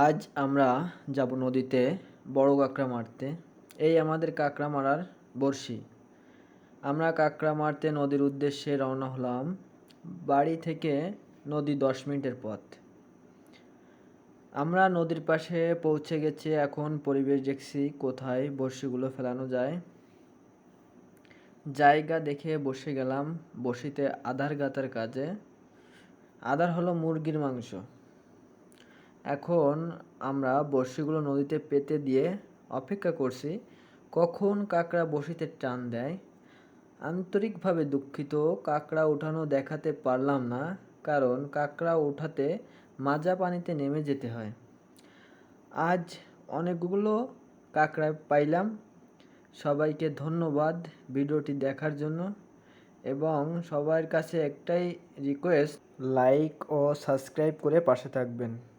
আজ আমরা যাব নদীতে বড় কাঁকড়া মারতে। এই আমাদের কাঁকড়া মারার বড়শি। আমরা কাঁকড়া মারতে নদীর উদ্দেশ্যে রওনা হলাম। বাড়ি থেকে নদী 10 মিনিটের পথ। আমরা নদীর পাশে পৌঁছে গেছি। এখন পরিবেশ দেখছি কোথায় বড়শিগুলো ফেলানো যায়। জায়গা দেখে বসে গেলাম। বড়শিতে আধার গাঁথার কাজে। আধার হলো মুরগির মাংস। এখন আমরা বড়শিগুলো নদীতে পেতে দিয়ে অপেক্ষা করছি কখন কাঁকড়া বড়শিতে টান দেয়। আন্তরিকভাবে দুঃখিত, কাঁকড়া উঠানো দেখাতে পারলাম না, কারণ কাঁকড়া উঠাতে মাজা পানিতে নেমে যেতে হয়। আজ অনেকগুলো কাঁকড়া পাইলাম। সবাইকে ধন্যবাদ ভিডিওটি দেখার জন্য, এবং সবার কাছে একটাই রিকোয়েস্ট, লাইক ও সাবস্ক্রাইব করে পাশে থাকবেন।